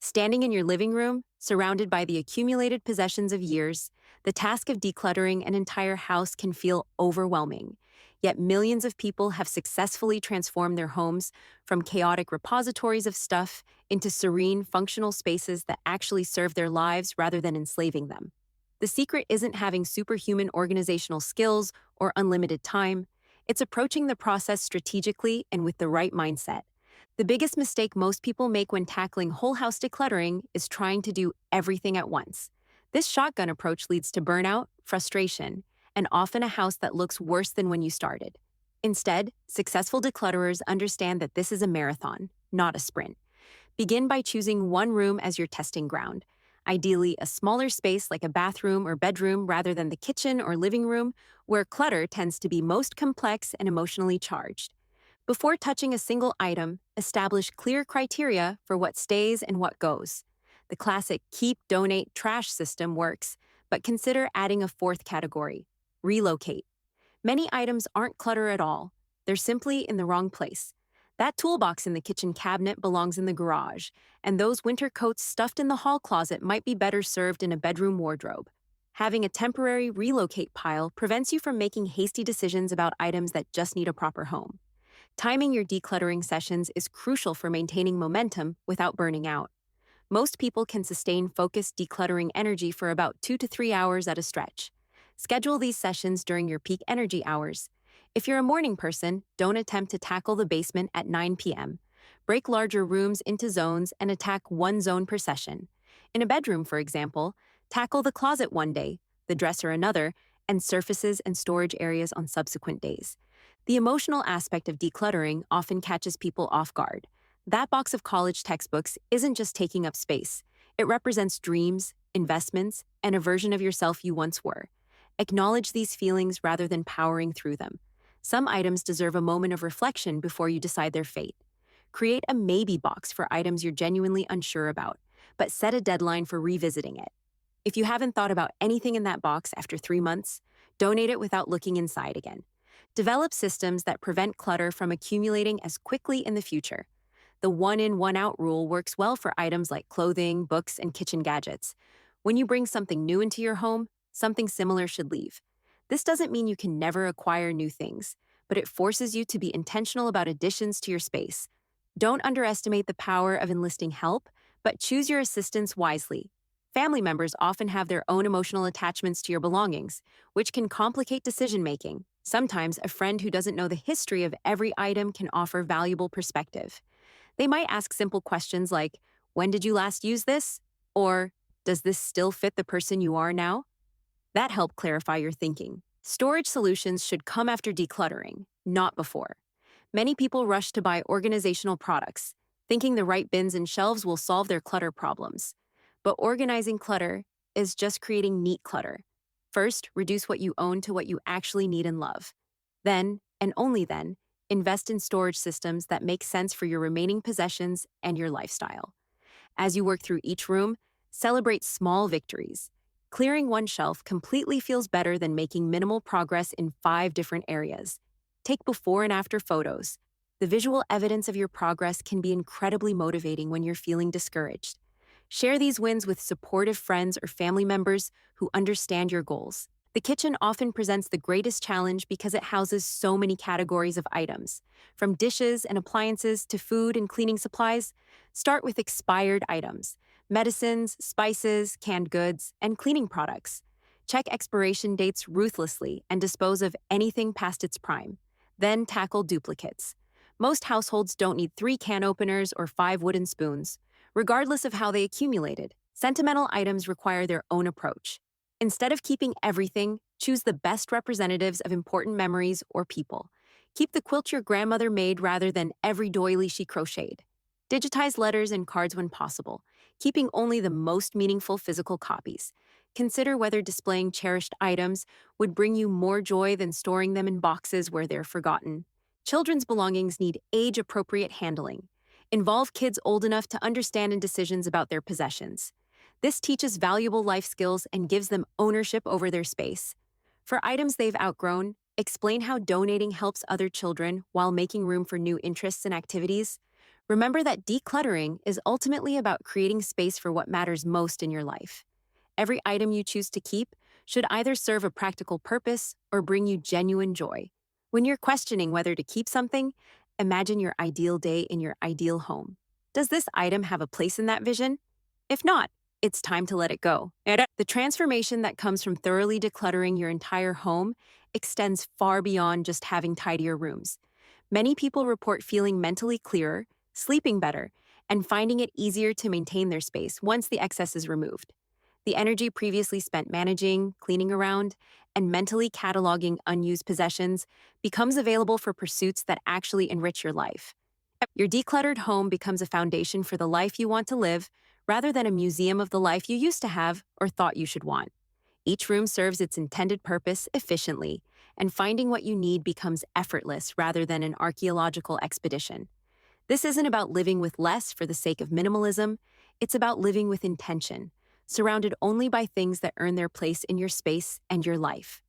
Standing in your living room, surrounded by the accumulated possessions of years, the task of decluttering an entire house can feel overwhelming. Yet millions of people have successfully transformed their homes from chaotic repositories of stuff into serene, functional spaces that actually serve their lives rather than enslaving them. The secret isn't having superhuman organizational skills or unlimited time, it's approaching the process strategically and with the right mindset. The biggest mistake most people make when tackling whole house decluttering is trying to do everything at once. This shotgun approach leads to burnout, frustration, and often a house that looks worse than when you started. Instead, successful declutterers understand that this is a marathon, not a sprint. Begin by choosing one room as your testing ground, ideally a smaller space like a bathroom or bedroom rather than the kitchen or living room, where clutter tends to be most complex and emotionally charged. Before touching a single item, establish clear criteria for what stays and what goes. The classic keep, donate, trash system works, but consider adding a fourth category: relocate. Many items aren't clutter at all, they're simply in the wrong place. That toolbox in the kitchen cabinet belongs in the garage, and those winter coats stuffed in the hall closet might be better served in a bedroom wardrobe. Having a temporary relocate pile prevents you from making hasty decisions about items that just need a proper home. Timing your decluttering sessions is crucial for maintaining momentum without burning out. Most people can sustain focused decluttering energy for about 2 to 3 hours at a stretch. Schedule these sessions during your peak energy hours. If you're a morning person, don't attempt to tackle the basement at 9 p.m. Break larger rooms into zones and attack one zone per session. In a bedroom, for example, tackle the closet one day, the dresser another, and surfaces and storage areas on subsequent days. The emotional aspect of decluttering often catches people off guard. That box of college textbooks isn't just taking up space. It represents dreams, investments, and a version of yourself you once were. Acknowledge these feelings rather than powering through them. Some items deserve a moment of reflection before you decide their fate. Create a maybe box for items you're genuinely unsure about, but set a deadline for revisiting it. If you haven't thought about anything in that box after 3 months, donate it without looking inside again. Develop systems that prevent clutter from accumulating as quickly in the future. The one in, one out rule works well for items like clothing, books, and kitchen gadgets. When you bring something new into your home, something similar should leave. This doesn't mean you can never acquire new things, but it forces you to be intentional about additions to your space. Don't underestimate the power of enlisting help, but choose your assistants wisely. Family members often have their own emotional attachments to your belongings, which can complicate decision-making. Sometimes a friend who doesn't know the history of every item can offer valuable perspective. They might ask simple questions like, "When did you last use this?" Or, "Does this still fit the person you are now?" That helped clarify your thinking. Storage solutions should come after decluttering, not before. Many people rush to buy organizational products, thinking the right bins and shelves will solve their clutter problems. But organizing clutter is just creating neat clutter. First, reduce what you own to what you actually need and love. Then, and only then, invest in storage systems that make sense for your remaining possessions and your lifestyle. As you work through each room, celebrate small victories. Clearing one shelf completely feels better than making minimal progress in 5 different areas. Take before and after photos. The visual evidence of your progress can be incredibly motivating when you're feeling discouraged. Share these wins with supportive friends or family members who understand your goals. The kitchen often presents the greatest challenge because it houses so many categories of items. From dishes and appliances to food and cleaning supplies, start with expired items: medicines, spices, canned goods, and cleaning products. Check expiration dates ruthlessly and dispose of anything past its prime. Then tackle duplicates. Most households don't need 3 can openers or 5 wooden spoons, regardless of how they accumulated. Sentimental items require their own approach. Instead of keeping everything, choose the best representatives of important memories or people. Keep the quilt your grandmother made rather than every doily she crocheted. Digitize letters and cards when possible, keeping only the most meaningful physical copies. Consider whether displaying cherished items would bring you more joy than storing them in boxes where they're forgotten. Children's belongings need age-appropriate handling. Involve kids old enough to understand in decisions about their possessions. This teaches valuable life skills and gives them ownership over their space. For items they've outgrown, explain how donating helps other children while making room for new interests and activities. Remember that decluttering is ultimately about creating space for what matters most in your life. Every item you choose to keep should either serve a practical purpose or bring you genuine joy. When you're questioning whether to keep something, imagine your ideal day in your ideal home. Does this item have a place in that vision? If not, it's time to let it go. The transformation that comes from thoroughly decluttering your entire home extends far beyond just having tidier rooms. Many people report feeling mentally clearer, sleeping better, and finding it easier to maintain their space once the excess is removed. The energy previously spent managing, cleaning around, and mentally cataloging unused possessions becomes available for pursuits that actually enrich your life. Your decluttered home becomes a foundation for the life you want to live, rather than a museum of the life you used to have or thought you should want. Each room serves its intended purpose efficiently, and finding what you need becomes effortless rather than an archaeological expedition. This isn't about living with less for the sake of minimalism, it's about living with intention, surrounded only by things that earn their place in your space and your life.